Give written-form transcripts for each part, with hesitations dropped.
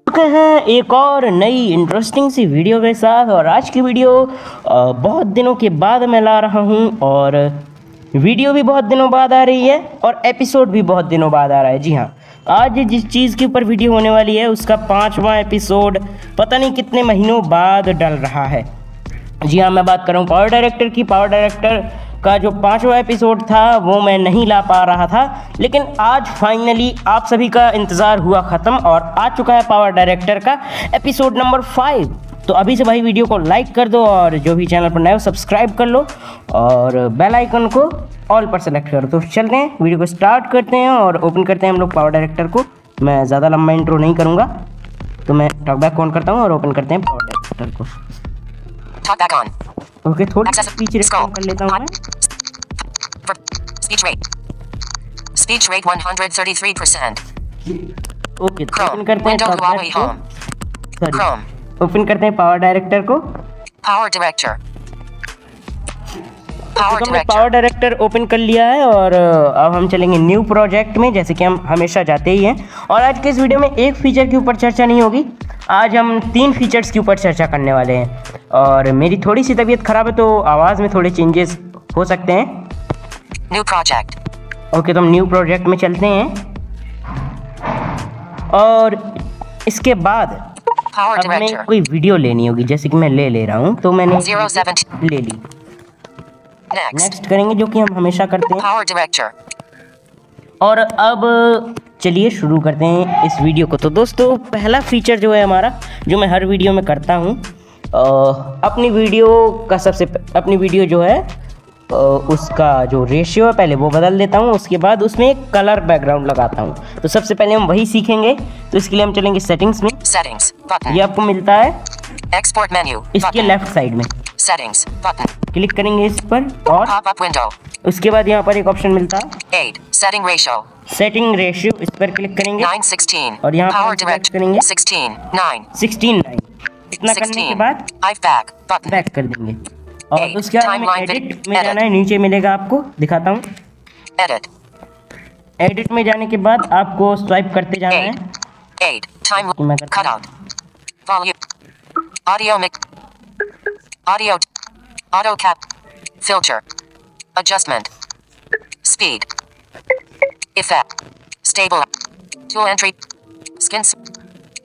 चुके हैं एक और नई इंटरेस्टिंग सी वीडियो के साथ। और आज की वीडियो बहुत दिनों के बाद मैं ला रहा हूं और वीडियो भी बहुत दिनों बाद आ रही है और एपिसोड भी बहुत दिनों बाद आ रहा है। जी हाँ, आज जिस चीज़ के ऊपर वीडियो होने वाली है उसका 5वां एपिसोड पता नहीं कितने महीनों बाद डल रहा है। जी हाँ, मैं बात कर रहा हूँ पावर डायरेक्टर की। पावर डायरेक्टर का जो 5वां एपिसोड था वो मैं नहीं ला पा रहा था, लेकिन आज फाइनली आप सभी का इंतज़ार हुआ ख़त्म और आ चुका है पावर डायरेक्टर का एपिसोड नंबर 5। तो अभी से भाई वीडियो को लाइक कर दो और जो भी चैनल पर नए हो सब्सक्राइब कर लो और बेल आइकन को ऑल पर सेलेक्ट करो। तो चलते हैं, वीडियो को स्टार्ट करते हैं और ओपन करते हैं हम लोग पावर डायरेक्टर को। मैं ज़्यादा लंबा इंट्रो नहीं करूँगा, तो मैं टॉकबैक ऑन करता हूँ और ओपन करते हैं पावर डायरेक्टर को। ओके, थोड़ी स्पीच रेट कम कर लेता हूँ मैं। Speech rate 133%. ओके, तो ओपन करते हैं Chrome. ओपन करते हैं पावर डायरेक्टर को। Power Director. Power director open कर लिया है और अब हम चलेंगे न्यू प्रोजेक्ट में, जैसे कि हम हमेशा जाते ही हैं। और आज के इस वीडियो में एक फीचर के ऊपर चर्चा नहीं होगी, आज हम 3 फीचर्स के ऊपर चर्चा करने वाले हैं। और मेरी थोड़ी सी तबीयत खराब है तो आवाज़ में थोड़े चेंजेस हो सकते हैं। New project. ओके, तो हम न्यू प्रोजेक्ट में चलते हैं और इसके बाद Power अब हमें Director. कोई वीडियो लेनी होगी, जैसे कि मैं ले रहा हूँ, तो मैंने 07. ले ली। Next. नेक्स्ट करेंगे, जो कि हम हमेशा करते हैं। Power Director. और अब चलिए शुरू करते हैं इस वीडियो को। तो दोस्तों, पहला फीचर जो है हमारा, जो मैं हर वीडियो में करता हूँ, अपनी वीडियो जो है उसका जो रेशियो है पहले वो बदल देता हूँ, उसके बाद उसमें एक कलर बैकग्राउंड लगाता हूँ। तो सबसे पहले हम वही सीखेंगे, तो इसके लिए हम चलेंगे सेटिंग्स में। Settings. Button. ये आपको मिलता है Export menu. इसके Button. लेफ्ट साइड में। Settings. Button. क्लिक करेंगे इस पर और Pop-up window. उसके बाद यहाँ पर एक ऑप्शन मिलता है 8. Setting ratio. सेटिंग रेशियो, इस पर क्लिक करेंगे 9:16. और यहाँ पर Power हम select Director. करेंगे 16. 9. 16:9। इतना करने के 16. बाद I've back. Button. बैक कर देंगे और 8. उसके बाद हमें Timeline एडिट में edit. जाना है। नीचे मिलेगा, आपको दिखाता हूँ। Edit. एडिट में जाने के बाद आपको स्वाइप करते जाना है। 8. Time. मैं करता हूँ। Cutout. Volume. Audio mix. Audio. Auto cap. Filter. Adjustment. Speed. Effect. Stable. Tool entry. Skins.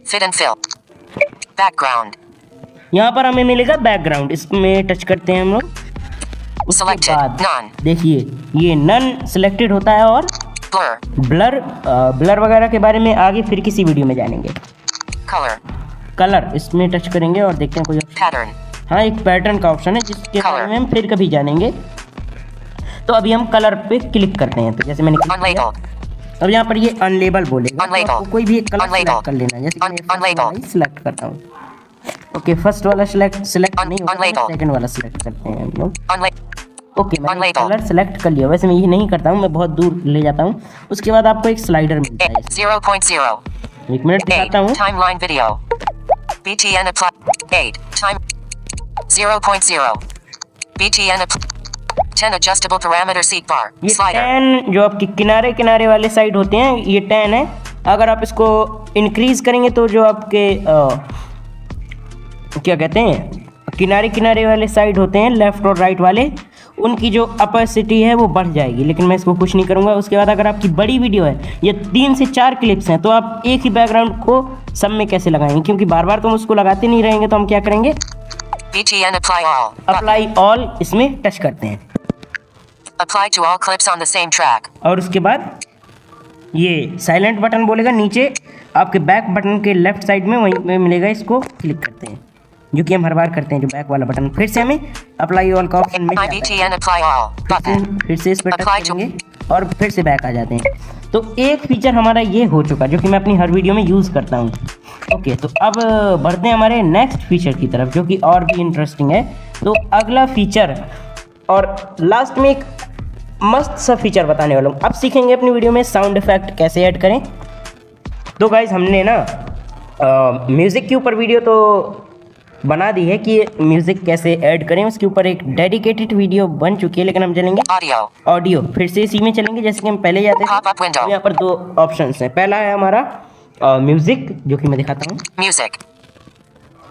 Fit and fill. Background. यहाँ पर हमें मिलेगा बैकग्राउंड, इसमें टच करते हैं हम लोग। उसके Selected. बाद None. देखिए ये नन सिलेक्टेड होता है और Blur. ब्लर वगैरह के बारे में आगे फिर किसी वीडियो में जानेंगे। Color. कलर, इसमें टच करेंगे और देखते हैं कोई Pattern. हाँ, एक पैटर्न का ऑप्शन है जिसके बारे में हम फिर कभी जानेंगे। तो अभी हम कलर पे क्लिक करते हैं। तो जैसे मैंने क्लिक किया, Unlabeled. अब यहाँ पर ये अनलेबल बोलेगा, तो Unlabeled. आपको कोई भी एक कलर Unlabeled. सेलेक्ट कर लेना है। जैसे कि मैं Unlabeled. सिलेक्ट करता हूँ। ओके, फर्स्ट वाला सेलेक्ट नहीं होगा, Unlabeled. सेकंड वाला सिलेक्ट करते हैं हम लोग। Unlabeled. ओके, मैंने Unlabeled. कलर सेलेक्ट कर लिया। वैसे मैं ये नहीं करता हूँ, मैं बहुत दूर ले जाता हूँ। उसके बाद आपको एक स्लाइडर मिलता है। 0.0. एक मिनट 8. दिखाता हूँ। Timeline video. BTN apply. 8. Time. 0.0. BTN apply. 10 adjustable parameter seek bar. ये Slider. 10 जो आपके किनारे किनारे वाले साइड होते हैं, ये 10 है। अगर आप इसको इंक्रीज करेंगे तो जो आपके क्या कहते हैं, किनारे किनारे वाले साइड होते हैं, लेफ्ट और राइट वाले, उनकी जो अपोसिटी है वो बढ़ जाएगी। लेकिन मैं इसको कुछ नहीं करूँगा। उसके बाद अगर आपकी बड़ी वीडियो है, ये 3 से 4 क्लिप्स हैं, तो आप एक ही बैकग्राउंड को सब में कैसे लगाएंगे, क्योंकि बार बार तो हम उसको लगाते नहीं रहेंगे। तो हम क्या करेंगे, BTN apply all. Apply all, इसमें टच करते हैं Apply to all clips on the same track. और उसके बाद ये साइलेंट बटन बोलेगा नीचे आपके बैक बटन के लेफ्ट साइड में, वहीं में मिलेगा। इसको क्लिक करते हैं, जो कि हम हर बार करते हैं, जो बैक वाला बटन। फिर से हमें अप्लाई ऑल का ऑप्शन मिल जाता है। BTN apply all. Button. फिर से इस पर टच Apply to- करेंगे और फिर से बैक आ जाते हैं। तो एक फीचर हमारा ये हो चुका, जो कि मैं अपनी हर वीडियो में यूज़ करता हूँ। ओके, तो अब बढ़ते हैं हमारे नेक्स्ट फीचर की तरफ, जो कि और भी इंटरेस्टिंग है। तो अगला फीचर और लास्ट में एक मस्त सा फीचर बताने वाला हूँ। अब सीखेंगे अपनी वीडियो में साउंड इफेक्ट कैसे ऐड करें। तो गाइज, हमने ना म्यूज़िक के ऊपर वीडियो तो बना दी है कि म्यूज़िक कैसे ऐड करें, उसके ऊपर एक डेडिकेटेड वीडियो बन चुकी है। लेकिन हम चलेंगे ऑडियो, फिर से इसी में चलेंगे जैसे कि हम पहले जाते थे। Pop-up window. यहाँ पर 2 ऑप्शंस हैं। पहला है हमारा म्यूजिक, जो कि मैं दिखाता हूँ। Music.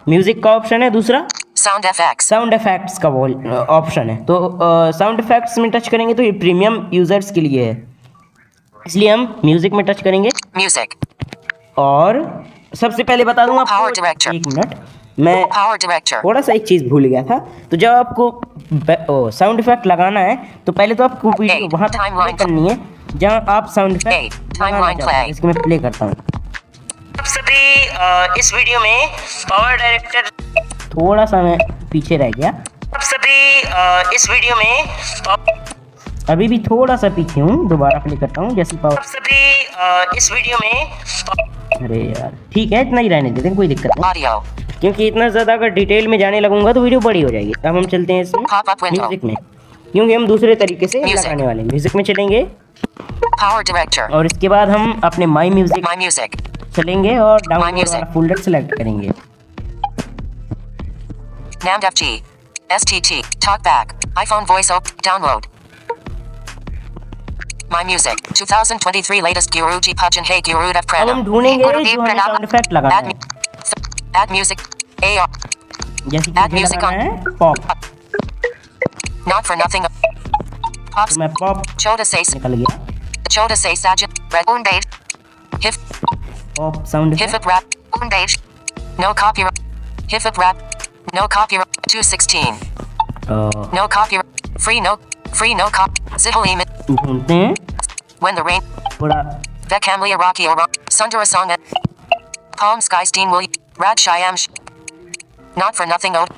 म्यूजिक का ऑप्शन है दूसरा, Sound effects. साउंड इफेक्ट्स का ऑप्शन है। तो साउंड इफेक्ट्स में टच करेंगे तो ये प्रीमियम यूजर्स के लिए है, इसलिए हम म्यूजिक में टच करेंगे। Music. और सबसे पहले बता दूंगा Power आपको, director. एक मिनट, मैं Power director. थोड़ा सा एक चीज़ भूल गया था। तो जब आपको साउंड इफेक्ट लगाना है तो पहले तो आपको वीडियो Eight. वहाँ तक Timeline. play करनी है जहाँ आप sound Eight. Effect Timeline play. इसको मैं प्ले करता हूँ। आप सभी इस वीडियो में पावर डायरेक्टर, थोड़ा सा मैं पीछे रह गया। आप सभी इस वीडियो में अभी भी थोड़ा सा पीछे हूँ, दोबारा प्ले करता हूँ जैसे पावर। आप सभी इस वीडियो में, अरे यार ठीक है, इतना ही रहने देते हैं, कोई दिक्कत नहीं, Audio. क्योंकि इतना ज़्यादा अगर डिटेल में जाने लगूंगा तो वीडियो बड़ी हो जाएगी। अब हम चलते हैं इसमें Pop-up window. म्यूजिक में, क्योंकि हम दूसरे तरीके से Music. लगाने वाले हैं। म्यूजिक में चलेंगे Power director. और इसके बाद हम अपने माई म्यूजिक My music. चलेंगे और डाउनलोड music. वाला फोल्डर सेलेक्ट करेंगे। NAMDFG. STT. Talkback. iPhone voice op. Download. My music. 2023 latest Guruji Bhajan Hey Guru Dev अब Pranam. हम ढूंढेंगे Gurudev जो हमें Pranam. साउंड इफेक्ट लगाना Add, है। add music. AR. जैसे add कि मुझे music लगाना on. है pop, Not for nothing. Pops. तो मैं पॉप Choda say. निकल गया, Choda say Sajid. Red Unbait. Hif. Pop sound effect. Hifip rap. Unbait. No copyright. Hifip rap. No copyright. 216. No copyright. Free no cop. Zihal emit. ढूंढते हैं When the rain. थोड़ा, Vekamlia Rocky Ora. Sundara song at. Palm Sky Steen Willie. Rad Shyam. Not for nothing ode.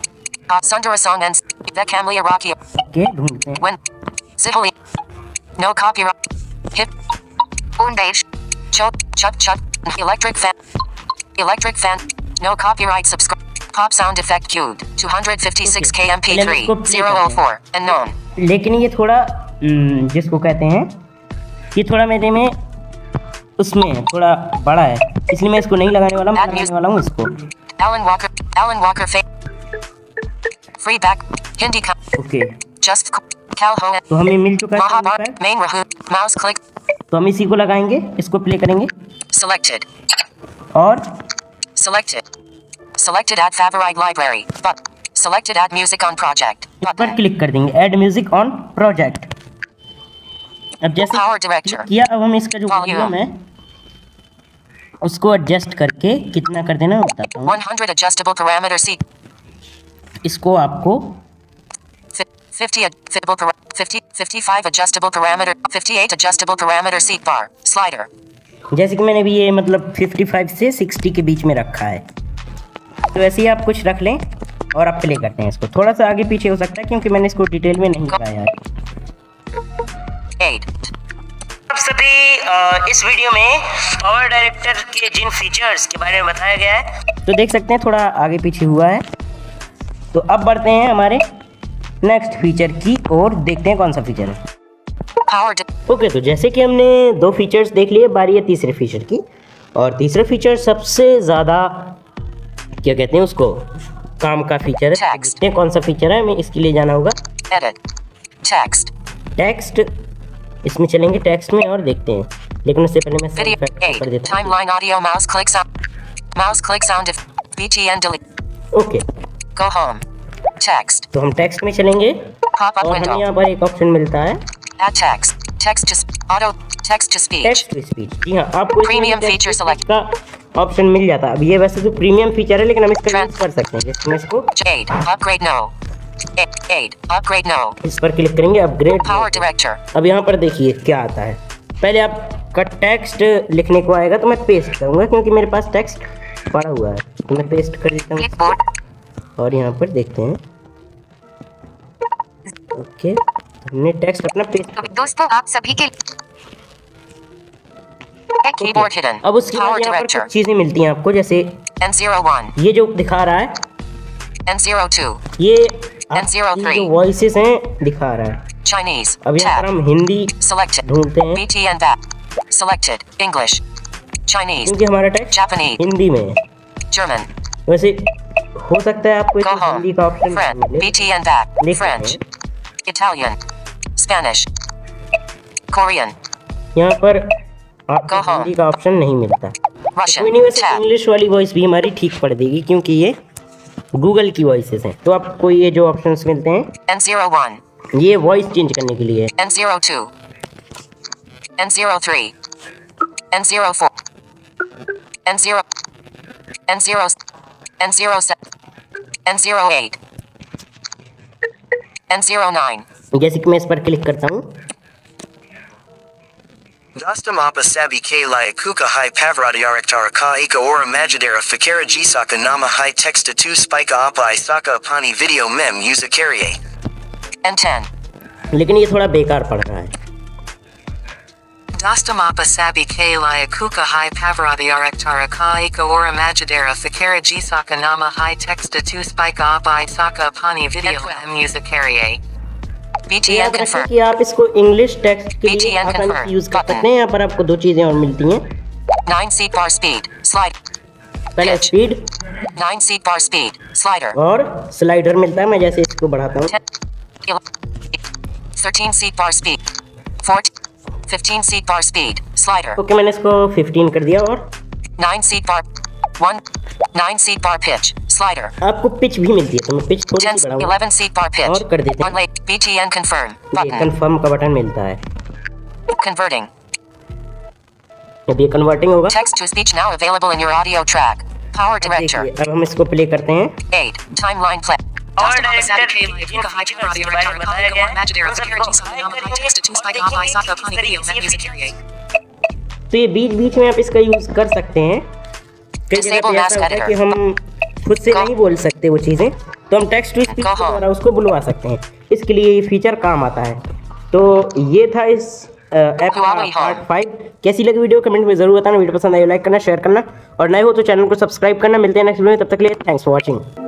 Sundara song ends. Vekamlia Rocky. के ढूंढते हैं। When. Zihal. No copyright. Hip. Unbait. Chut. Electric fan. Electric fan. No copyright subscribe. Pop sound effect queued. 256 kmp3. 004. Unknown. लेकिन ये थोड़ा जिसको कहते हैं, ये थोड़ा मेरे में उसमें थोड़ा बड़ा है, इसलिए मैं इसको नहीं लगाने वाला, मैं लगाने वाला हूँ इसको। Alan Walker Free back. Hindi okay, Just Calhoun. तो हमें मिल चुका है sound Mahabharat. effect। Main Rahu. Mouse click. तो हम इसी को लगाएंगे, इसको प्ले करेंगे Selected. और Selected add favorite library. But. Selected add music on project. इस पर क्लिक कर देंगे, ऐड म्यूजिक ऑन प्रोजेक्ट। अब जैसे Power director. क्लिक किया, अब हम इसका जो Volume. वॉल्यूम है उसको एडजस्ट करके कितना कर देना मैं बताता हूँ। 100 adjustable parameter seat. इसको आपको 55 adjustable parameter. 58 adjustable parameter seat bar. Slider. जैसे कि मैंने भी ये मतलब 55 से 60 के बीच में रखा है, तो ऐसे ही आप कुछ रख लें और आप प्ले करते हैं इसको। थोड़ा सा आगे पीछे हो सकता है क्योंकि मैंने इसको डिटेल में नहीं बताया है। 8. आप सभी इस वीडियो में पावर डायरेक्टर के जिन फीचर्स के बारे में बताया गया है, तो देख सकते हैं थोड़ा आगे पीछे हुआ है। तो अब बढ़ते हैं हमारे नेक्स्ट फीचर की और देखते हैं कौन सा फीचर है। Power. ओके, तो जैसे कि हमने दो फीचर्स देख लिए, बारी है तीसरे फीचर की। और तीसरा फीचर सबसे ज़्यादा क्या कहते हैं उसको, काम का फीचर है। Text. देखते हैं कौन सा फीचर है, हमें इसके लिए जाना होगा Edit. Text. टेक्स्ट, इसमें चलेंगे टेक्स्ट में और देखते हैं, लेकिन उससे पहले मैं साउंड Video. इफेक्ट कर 8. देता हूँ। Timeline audio mouse click sound. Mouse click sound if BTN delete. Okay, Go home. Text. तो हम टेक्स्ट में चलेंगे Pop up और हमें window. यहाँ पर एक ऑप्शन मिलता है Add text. Text to auto. Text to speech. Text to speech. जी हाँ, आपको इसमें Premium text feature to select. speech का ऑप्शन मिल जाता है। अब ये वैसे तो प्रीमियम फीचर है, लेकिन हम इसका यूज कर सकते हैं। जैसे मैं इसको 8. Upgrade no. 8. Upgrade no. इस पर क्लिक करेंगे, अपग्रेड। Power director. अब यहाँ पर देखिए क्या आता है। पहले आपका टेक्स्ट लिखने को आएगा, तो मैं पेस्ट करूँगा क्योंकि मेरे पास टेक्स्ट पड़ा हुआ है, तो मैं पेस्ट कर देता हूँ Clipboard. और यहाँ पर देखते हैं। ओके, हमने टेक्स्ट अपना पेस्ट। दोस्तों आप सभी के कीबोर्ड हिडन. अब उसके Power बाद यहाँ पर director. कुछ चीज़ें मिलती हैं आपको, जैसे N01. ये जो दिखा रहा है, N02. ये N03. जो वॉइसेस हैं दिखा रहा है। Chinese. अब यहाँ पर Tab. हम हिंदी Selected. ढूंढते हैं BTN back. Selected. English. Chinese. क्योंकि हमारा टेक्स्ट Japanese. हिंदी में है। German. वैसे हो सकता है आपको Go इसमें home. हिंदी का ऑप्शन French. मिले, BTN back. लिख French. सकते Italian. Spanish. Korean. हैं। यहाँ पर Go आपको home. हिंदी का ऑप्शन नहीं मिलता। Russian. कोई नहीं, वैसे Tab. इंग्लिश वाली वॉइस भी हमारी ठीक पड़ देगी क्योंकि ये गूगल की वॉइसेस हैं। तो आपको ये जो ऑप्शंस मिलते हैं N01. ये वॉइस चेंज करने के लिए है। N02. N03. N04. N0. N0. N07. N08. N09. जैसे कि मैं इस पर क्लिक करता हूँ, Dosta mapa sabi k laya kuka hai pavradiaraktara ka ika ora majadera fikara jisaka nama hai texta tu spika apa isaka apani video mem usa carrier. N10. लेकिन ये थोड़ा बेकार पड़ रहा है। Dosta mapa sabi k laya kuka hai pavradiaraktara ka ika ora majadera fikara jisaka nama hai texta tu spika apa isaka apani video mem usa carrier. BTN याद रखें confirmed. कि आप इसको इंग्लिश टेक्स्ट के लिए BTN आसानी से confirmed. Use कर सकते हैं। यहाँ पर आपको दो चीजें और मिलती हैं, 9 seat bar speed. Slide. पहले Pitch. Speed 9 seat bar speed. Slider. और स्लाइडर मिलता है। मैं जैसे इसको बढ़ाता हूँ, 13 seat bar speed. 15 seat bar speed. Slider. Okay मैंने इसको 15 कर दिया। और 9 seat bar. 9 seat bar pitch. Slider. आपको पिच भी मिलती है, तो मैं पिच थोड़ी 10 सी बढ़ाऊंगा 11 seat bar pitch. और कर देते हैं। One late. BTN confirm. ये Button. कंफर्म का बटन मिलता है। Converting. अब ये कन्वर्टिंग होगा। Text to speech now available in your audio track. Power director. देखिए, अब हम इसको प्ले करते हैं। 8. Timeline play. और तो ये बीच बीच में आप इसका यूज कर सकते हैं। कई जगह पे ऐसा होता है कि हम खुद से नहीं बोल सकते वो चीज़ें, तो हम टेक्स्ट टू स्पीच के द्वारा उसको बुलवा सकते हैं। इसके लिए ये फीचर काम आता है। तो ये था इस ऐप का पार्ट 5। कैसी लगी वीडियो कमेंट में ज़रूर बताना। वीडियो पसंद आई लाइक करना, शेयर करना और नए हो तो चैनल को सब्सक्राइब करना। मिलते हैं नेक्स्ट वीडियो में, तब तक के लिए थैंक्स फॉर वॉचिंग।